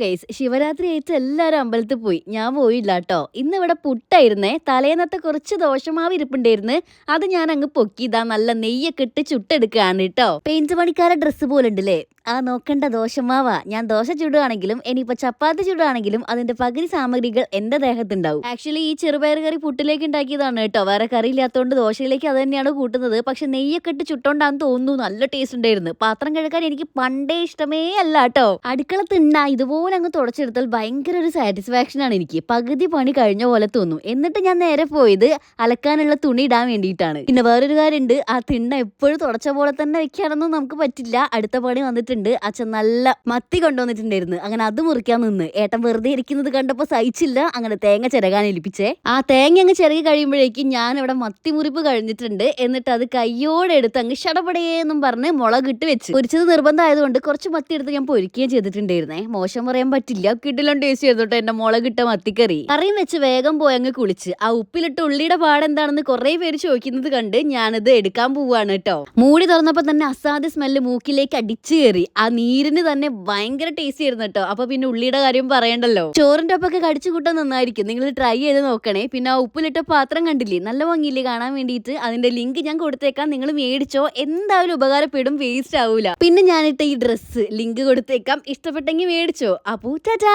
Guys, Shivaratri ആയിട്ട് എല്ലാരും അമ്പലത്തിൽ പോയി. ഞാൻ പോയില്ല കേട്ടോ. ഇന്ന് ഇവിടെ പുട്ടായിരുന്നേ. തലേന്നത്തെ കുറച്ച് ദോശമാവ് ഇരിപ്പുണ്ടായിരുന്നു. അത് ഞാൻ അങ്ങ് പൊക്കി ഇതാ നല്ല നെയ്യൊക്കെ ഇട്ട് ചുട്ടെടുക്കുകയാണ് കേട്ടോ. പെയിന്റ് പണിക്കാരെ ഡ്രസ്സ് പോലെ ഉണ്ടല്ലേ. ആ നോക്കണ്ട ദോശമാവാ. ഞാൻ ദോശ ചുടുകയാണെങ്കിലും ഇനിയിപ്പോ ചപ്പാത്തി ചുടുകയാണെങ്കിലും അതിന്റെ പകുതി സാമഗ്രികൾ എന്റെ ദേഹത്തുണ്ടാവും. ആക്ച്വലി ഈ ചെറുപയർ കറി പുട്ടിലേക്ക് ഉണ്ടാക്കിയതാണ് കേട്ടോ. വേറെ കറി ഇല്ലാത്തതുകൊണ്ട് ദോശയിലേക്ക് അത് തന്നെയാണ് കൂട്ടുന്നത്. പക്ഷെ നെയ്യൊക്കെ ഇട്ട് ചുട്ടോണ്ടാന്ന് തോന്നുന്നു. നല്ല ടേസ്റ്റ് ഉണ്ടായിരുന്നു. പാത്രം കഴുകാൻ എനിക്ക് പണ്ടേ ഇഷ്ടമേ അല്ല കേട്ടോ. അടുക്കള തിണ്ണ ഇതുപോലെ അങ്ങ് തുടച്ചെടുത്താൽ ഭയങ്കര ഒരു സാറ്റിസ്ഫാക്ഷൻ ആണ് എനിക്ക്. പകുതി പണി കഴിഞ്ഞ പോലെ തോന്നും. എന്നിട്ട് ഞാൻ നേരെ പോയത് അലക്കാനുള്ള തുണി ഇടാൻ വേണ്ടിയിട്ടാണ്. പിന്നെ വേറൊരു കാര്യമുണ്ട്, ആ തിണ്ണ എപ്പോഴും തുടച്ച പോലെ തന്നെ വെക്കാനൊന്നും നമുക്ക് പറ്റില്ല. അടുത്ത പണി വന്നിട്ടുണ്ട്. അച്ഛൻ നല്ല മത്തി കൊണ്ടുവന്നിട്ടുണ്ടായിരുന്നു. അങ്ങനെ അത് മുറിക്കാൻ നിന്ന് ഏട്ടൻ വെറുതെ ഇരിക്കുന്നത് കണ്ടപ്പോ സഹിച്ചില്ല. അങ്ങനെ തേങ്ങ ചിരകാൻ ഏൽപ്പിച്ചേ. ആ തേങ്ങ അങ്ങ് ചിരകി കഴിയുമ്പോഴേക്കും ഞാൻ ഇവിടെ മത്തി മുറിപ്പ് കഴിഞ്ഞിട്ടുണ്ട്. എന്നിട്ട് അത് കയ്യോടെ എടുത്ത് അങ്ങ് ഷടപടേന്നും പറഞ്ഞ് മുളകിട്ട് വെച്ച് പൊരിച്ചത് നിർബന്ധമായതുകൊണ്ട് കുറച്ച് മത്തി എടുത്ത് ഞാൻ പൊരിക്കുകയും ചെയ്തിട്ടുണ്ടായിരുന്നേ. മോശം പറയാൻ പറ്റില്ല, കിടിലം ടേസ്റ്റ് ചെയ്തോട്ടെ എന്റെ മുളകിട്ട മത്തിക്കറി. കറിയും വെച്ച് വേഗം പോയി അങ്ങ് കുളിച്ച് ആ ഉപ്പിലിട്ട് ഉള്ളിയുടെ പാടെന്താണെന്ന് കുറെ പേര് ചോദിക്കുന്നത് കണ്ട് ഞാനിത് എടുക്കാൻ പോവാണ് കേട്ടോ. മൂടി തുറന്നപ്പോ തന്നെ അസാധ്യ സ്മെല്ല് മൂക്കിലേക്ക് അടിച്ചു കയറി. ആ നീരിന് തന്നെ ഭയങ്കര ടേസ്റ്റ് ആയിരുന്നു കേട്ടോ. അപ്പൊ പിന്നെ ഉള്ളിയുടെ കാര്യം പറയണ്ടല്ലോ. ചോറിന്റെ ഒപ്പൊക്കെ കടിച്ചു കൂട്ടാൻ നന്നായിരിക്കും. നിങ്ങൾ ട്രൈ ചെയ്ത് നോക്കണേ. പിന്നെ ആ ഉപ്പിലിട്ട പാത്രം കണ്ടില്ലേ, നല്ല ഭംഗിയില്ലേ കാണാൻ വേണ്ടിയിട്ട്. അതിന്റെ ലിങ്ക് ഞാൻ കൊടുത്തേക്കാം, നിങ്ങൾ മേടിച്ചോ. എന്തായാലും ഉപകാരപ്പെടും, വേസ്റ്റ് ആവൂല. പിന്നെ ഞാനിട്ട ഈ ഡ്രസ്സ് ലിങ്ക് കൊടുത്തേക്കാം, ഇഷ്ടപ്പെട്ടെങ്കിൽ മേടിച്ചോ. അപ്പോ ടാറ്റാ.